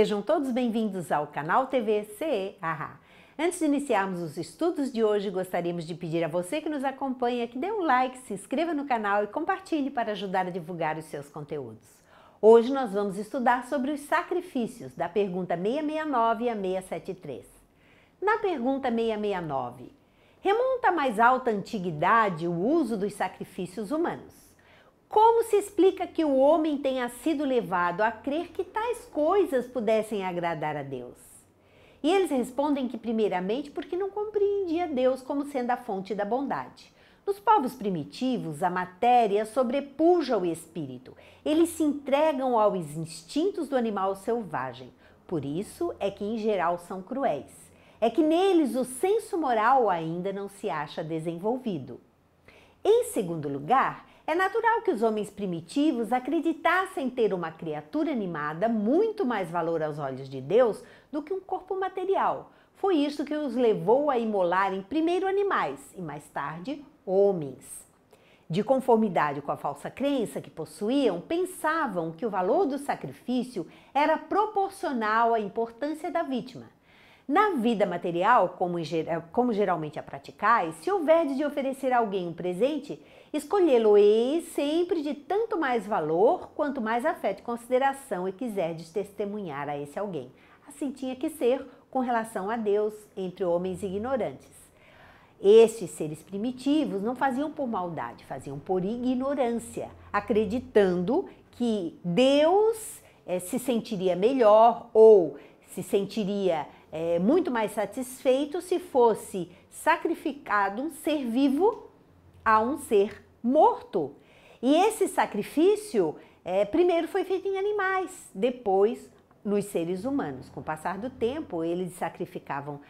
Sejam todos bem-vindos ao canal TV CE Haha. Antes de iniciarmos os estudos de hoje, gostaríamos de pedir a você que nos acompanha que dê um like, se inscreva no canal e compartilhe para ajudar a divulgar os seus conteúdos. Hoje nós vamos estudar sobre os sacrifícios, da pergunta 669 a 673. Na pergunta 669, remonta à mais alta antiguidade o uso dos sacrifícios humanos. Como se explica que o homem tenha sido levado a crer que tais coisas pudessem agradar a Deus? E eles respondem que primeiramente porque não compreendia Deus como sendo a fonte da bondade. Nos povos primitivos, a matéria sobrepuja o espírito. Eles se entregam aos instintos do animal selvagem. Por isso é que em geral são cruéis. É que neles o senso moral ainda não se acha desenvolvido. Em segundo lugar, é natural que os homens primitivos acreditassem ter uma criatura animada muito mais valor aos olhos de Deus do que um corpo material. Foi isto que os levou a imolarem primeiro animais e mais tarde homens. De conformidade com a falsa crença que possuíam, pensavam que o valor do sacrifício era proporcional à importância da vítima. Na vida material, como geralmente a praticais, se houverdes de oferecer a alguém um presente, escolhê-lo-eis sempre de tanto mais valor, quanto mais afeto e consideração e quiserdes testemunhar a esse alguém. Assim tinha que ser com relação a Deus entre homens ignorantes. Estes seres primitivos não faziam por maldade, faziam por ignorância, acreditando que Deus se sentiria melhor ou se sentiria muito mais satisfeito se fosse sacrificado um ser vivo a um ser morto. E esse sacrifício primeiro foi feito em animais, depois nos seres humanos. Com o passar do tempo, eles sacrificavam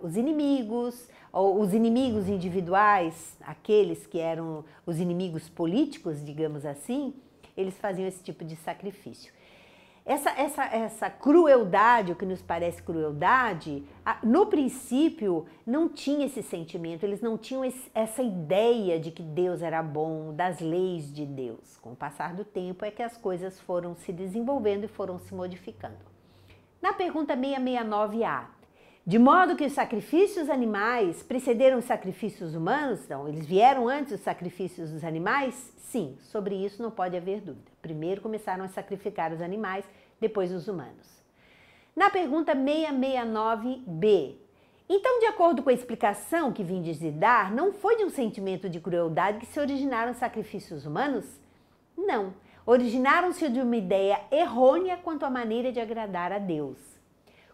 os inimigos, ou os inimigos individuais, aqueles que eram os inimigos políticos, digamos assim, eles faziam esse tipo de sacrifício. Essa crueldade, o que nos parece crueldade, no princípio não tinha esse sentimento, eles não tinham essa ideia de que Deus era bom, das leis de Deus. Com o passar do tempo é que as coisas foram se desenvolvendo e foram se modificando. Na pergunta 669A, de modo que os sacrifícios animais precederam os sacrifícios humanos? Então, eles vieram antes dos sacrifícios dos animais? Sim, sobre isso não pode haver dúvida. Primeiro começaram a sacrificar os animais, depois os humanos. Na pergunta 669B, então, de acordo com a explicação que vindes de dar, não foi de um sentimento de crueldade que se originaram os sacrifícios humanos? Não, originaram-se de uma ideia errônea quanto à maneira de agradar a Deus.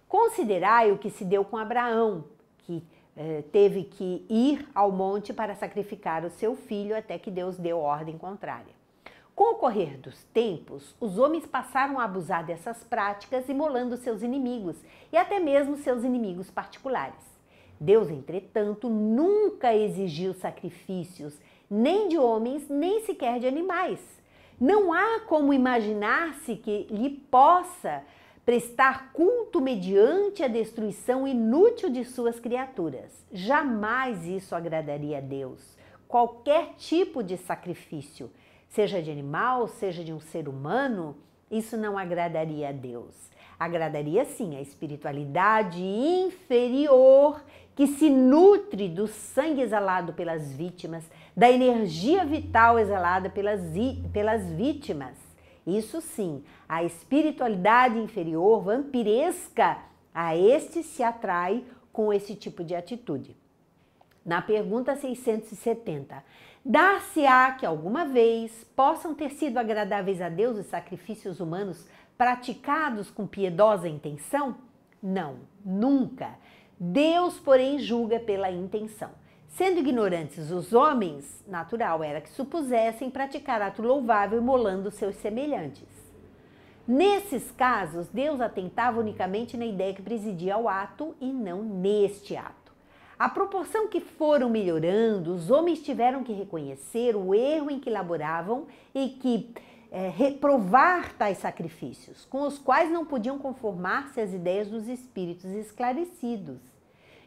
Considerai o que se deu com Abraão, que teve que ir ao monte para sacrificar o seu filho até que Deus deu ordem contrária. Com o correr dos tempos, os homens passaram a abusar dessas práticas, imolando seus inimigos e até mesmo seus inimigos particulares. Deus, entretanto, nunca exigiu sacrifícios, nem de homens, nem sequer de animais. Não há como imaginar-se que lhe possa prestar culto mediante a destruição inútil de suas criaturas. Jamais isso agradaria a Deus. Qualquer tipo de sacrifício, seja de animal, seja de um ser humano, isso não agradaria a Deus. Agradaria sim a espiritualidade inferior que se nutre do sangue exalado pelas vítimas, da energia vital exalada pelas vítimas. Isso sim, a espiritualidade inferior, vampiresca, a este se atrai com esse tipo de atitude. Na pergunta 670, dar-se-á que alguma vez possam ter sido agradáveis a Deus os sacrifícios humanos praticados com piedosa intenção? Não, nunca. Deus, porém, julga pela intenção. Sendo ignorantes os homens, natural era que supusessem praticar ato louvável imolando seus semelhantes. Nesses casos, Deus atentava unicamente na ideia que presidia ao ato e não neste ato. À proporção que foram melhorando, os homens tiveram que reconhecer o erro em que laboravam e que reprovar tais sacrifícios, com os quais não podiam conformar-se às ideias dos espíritos esclarecidos.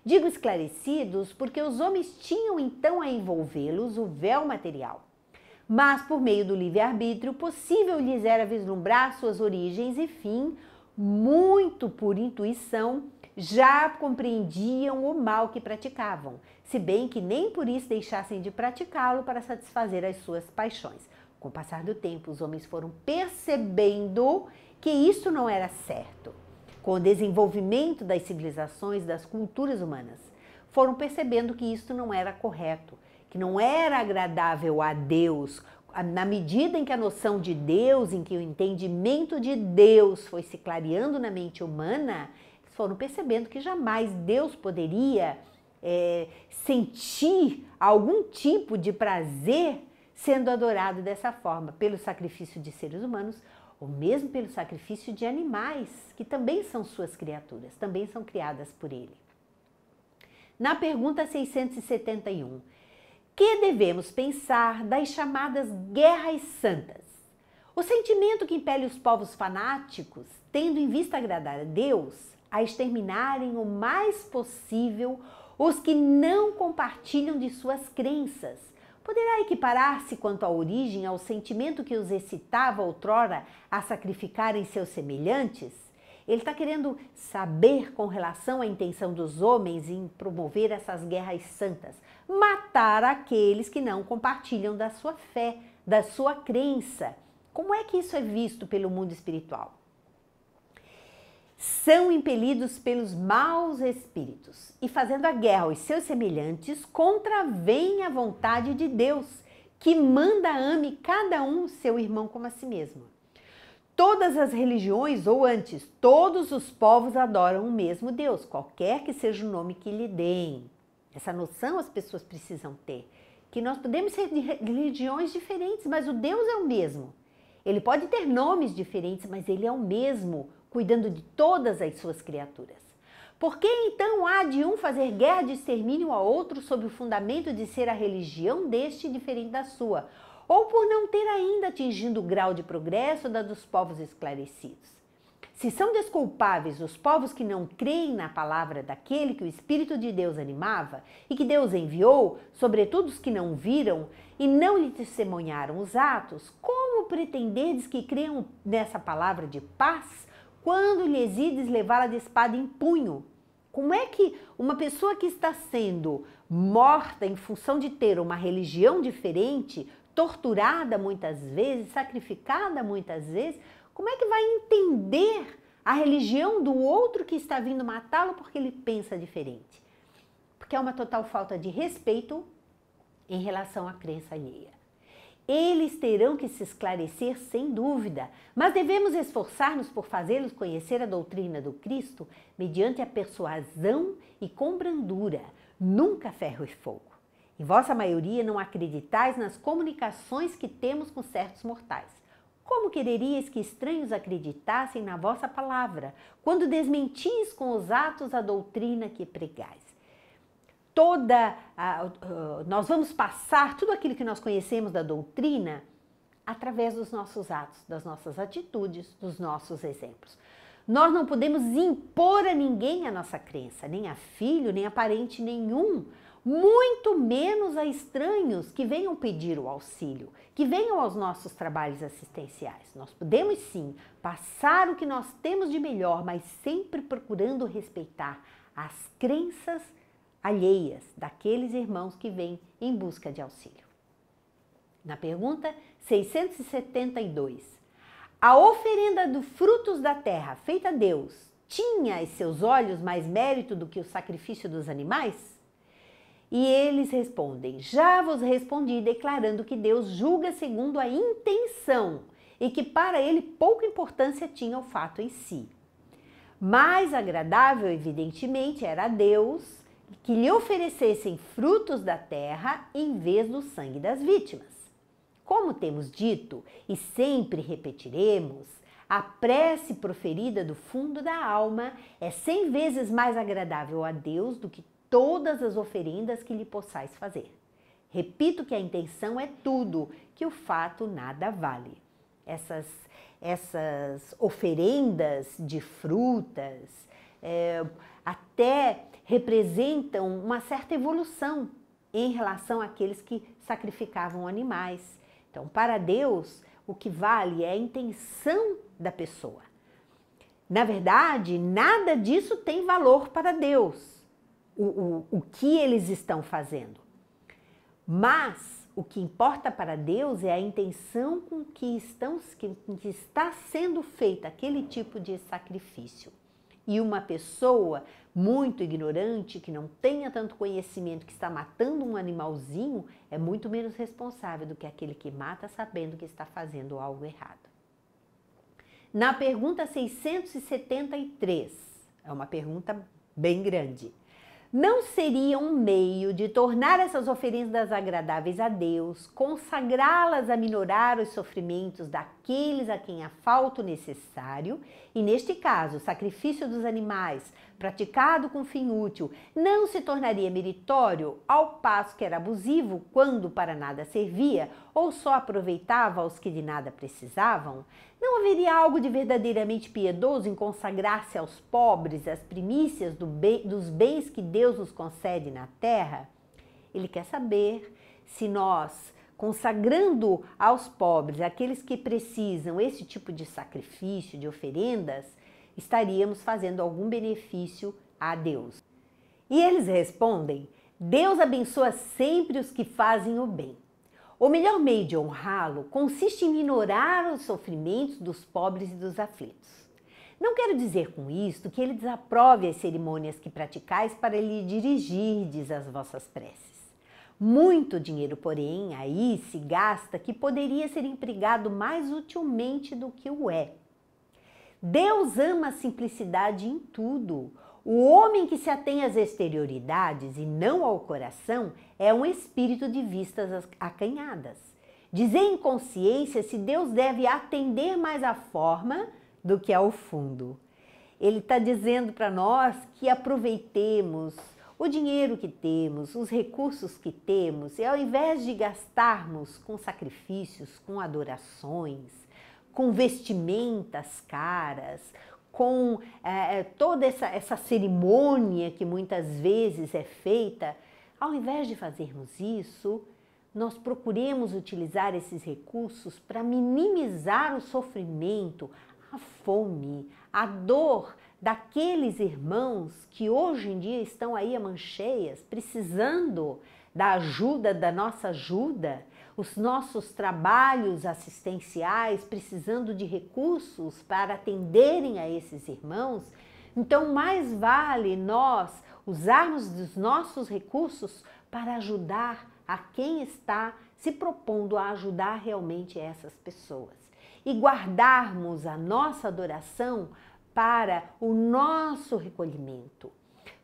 Digo esclarecidos porque os homens tinham então a envolvê-los o véu material. Mas, por meio do livre-arbítrio, possível lhes era vislumbrar suas origens e fim muito por intuição, já compreendiam o mal que praticavam, se bem que nem por isso deixassem de praticá-lo para satisfazer as suas paixões. Com o passar do tempo, os homens foram percebendo que isso não era certo. Com o desenvolvimento das civilizações, das culturas humanas, foram percebendo que isso não era correto, que não era agradável a Deus. Na medida em que a noção de Deus, em que o entendimento de Deus foi se clareando na mente humana, eles foram percebendo que jamais Deus poderia sentir algum tipo de prazer sendo adorado dessa forma, pelo sacrifício de seres humanos, ou mesmo pelo sacrifício de animais, que também são suas criaturas, também são criadas por ele. Na pergunta 671, que devemos pensar das chamadas guerras santas? O sentimento que impele os povos fanáticos, tendo em vista agradar a Deus, a exterminarem o mais possível os que não compartilham de suas crenças, poderá equiparar-se quanto à origem ao sentimento que os excitava outrora a sacrificarem seus semelhantes? Ele está querendo saber com relação à intenção dos homens em promover essas guerras santas, matar aqueles que não compartilham da sua fé, da sua crença. Como é que isso é visto pelo mundo espiritual? São impelidos pelos maus espíritos e, fazendo a guerra aos seus semelhantes, contravêm a vontade de Deus, que manda ame cada um seu irmão como a si mesmo. Todas as religiões, ou antes, todos os povos adoram o mesmo Deus, qualquer que seja o nome que lhe deem. Essa noção as pessoas precisam ter, que nós podemos ser de religiões diferentes, mas o Deus é o mesmo. Ele pode ter nomes diferentes, mas ele é o mesmo, cuidando de todas as suas criaturas. Por que então há de um fazer guerra de extermínio a outro sob o fundamento de ser a religião deste diferente da sua, ou por não ter ainda atingido o grau de progresso da dos povos esclarecidos? Se são desculpáveis os povos que não creem na palavra daquele que o Espírito de Deus animava e que Deus enviou, sobretudo os que não viram e não lhe testemunharam os atos, como pretenderdes que creiam nessa palavra de paz quando lhes ides levá-la de espada em punho? Como é que uma pessoa que está sendo morta em função de ter uma religião diferente, torturada muitas vezes, sacrificada muitas vezes, como é que vai entender a religião do outro que está vindo matá-lo porque ele pensa diferente? Porque é uma total falta de respeito em relação à crença alheia. Eles terão que se esclarecer sem dúvida, mas devemos esforçar-nos por fazê-los conhecer a doutrina do Cristo mediante a persuasão e com brandura, nunca ferro e fogo. Em vossa maioria não acreditais nas comunicações que temos com certos mortais. Como quereríeis que estranhos acreditassem na vossa palavra, quando desmentis com os atos a doutrina que pregais? Nós vamos passar tudo aquilo que nós conhecemos da doutrina através dos nossos atos, das nossas atitudes, dos nossos exemplos. Nós não podemos impor a ninguém a nossa crença, nem a filho, nem a parente nenhum, muito menos a estranhos que venham pedir o auxílio, que venham aos nossos trabalhos assistenciais. Nós podemos sim passar o que nós temos de melhor, mas sempre procurando respeitar as crenças alheias daqueles irmãos que vêm em busca de auxílio. Na pergunta 672, a oferenda dos frutos da terra feita a Deus tinha em seus olhos mais mérito do que o sacrifício dos animais? E eles respondem, já vos respondi declarando que Deus julga segundo a intenção e que para ele pouca importância tinha o fato em si. Mais agradável, evidentemente, era a Deus que lhe oferecessem frutos da terra em vez do sangue das vítimas. Como temos dito e sempre repetiremos, a prece proferida do fundo da alma é 100 vezes mais agradável a Deus do que todas as oferendas que lhe possais fazer. Repito que a intenção é tudo, que o fato nada vale. Essas oferendas de frutas até representam uma certa evolução em relação àqueles que sacrificavam animais. Então, para Deus, o que vale é a intenção da pessoa. Na verdade, nada disso tem valor para Deus, o que eles estão fazendo. Mas o que importa para Deus é a intenção com que está sendo feita aquele tipo de sacrifício. E uma pessoa muito ignorante, que não tenha tanto conhecimento, que está matando um animalzinho, é muito menos responsável do que aquele que mata sabendo que está fazendo algo errado. Na pergunta 673, é uma pergunta bem grande. Não seria um meio de tornar essas oferendas agradáveis a Deus, consagrá-las a minorar os sofrimentos daqueles a quem há falta o necessário, e neste caso, o sacrifício dos animais, praticado com fim útil, não se tornaria meritório, ao passo que era abusivo quando para nada servia ou só aproveitava aos que de nada precisavam? Não haveria algo de verdadeiramente piedoso em consagrar-se aos pobres as primícias dos bens que Deus nos concede na terra? Ele quer saber se nós, consagrando aos pobres, aqueles que precisam esse tipo de sacrifício, de oferendas, estaríamos fazendo algum benefício a Deus. E eles respondem: Deus abençoa sempre os que fazem o bem. O melhor meio de honrá-lo consiste em minorar os sofrimentos dos pobres e dos aflitos. Não quero dizer com isto que ele desaprove as cerimônias que praticais para lhe dirigirdes as vossas preces. Muito dinheiro, porém, aí se gasta que poderia ser empregado mais utilmente do que o é. Deus ama a simplicidade em tudo. O homem que se atém às exterioridades e não ao coração é um espírito de vistas acanhadas. Dizer em consciência se Deus deve atender mais à forma do que ao fundo. Ele está dizendo para nós que aproveitemos o dinheiro que temos, os recursos que temos, e ao invés de gastarmos com sacrifícios, com adorações, com vestimentas caras, com toda essa cerimônia que muitas vezes é feita, ao invés de fazermos isso, nós procuremos utilizar esses recursos para minimizar o sofrimento, a fome, a dor daqueles irmãos que hoje em dia estão aí a mãos cheias, precisando da ajuda, da nossa ajuda, os nossos trabalhos assistenciais, precisando de recursos para atenderem a esses irmãos. Então, mais vale nós usarmos dos nossos recursos para ajudar a quem está se propondo a ajudar realmente essas pessoas. E guardarmos a nossa adoração para o nosso recolhimento,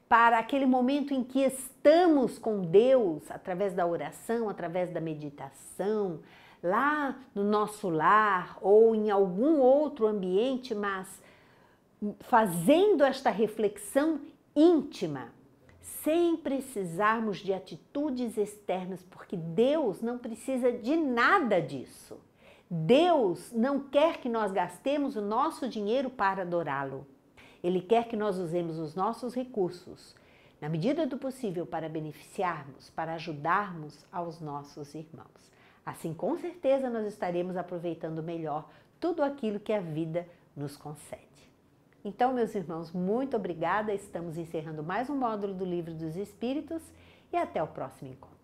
para aquele momento em que estamos com Deus, através da oração, através da meditação, lá no nosso lar ou em algum outro ambiente, mas fazendo esta reflexão íntima, sem precisarmos de atitudes externas, porque Deus não precisa de nada disso. Deus não quer que nós gastemos o nosso dinheiro para adorá-lo. Ele quer que nós usemos os nossos recursos, na medida do possível, para beneficiarmos, para ajudarmos aos nossos irmãos. Assim, com certeza, nós estaremos aproveitando melhor tudo aquilo que a vida nos concede. Então, meus irmãos, muito obrigada. Estamos encerrando mais um módulo do Livro dos Espíritos e até o próximo encontro.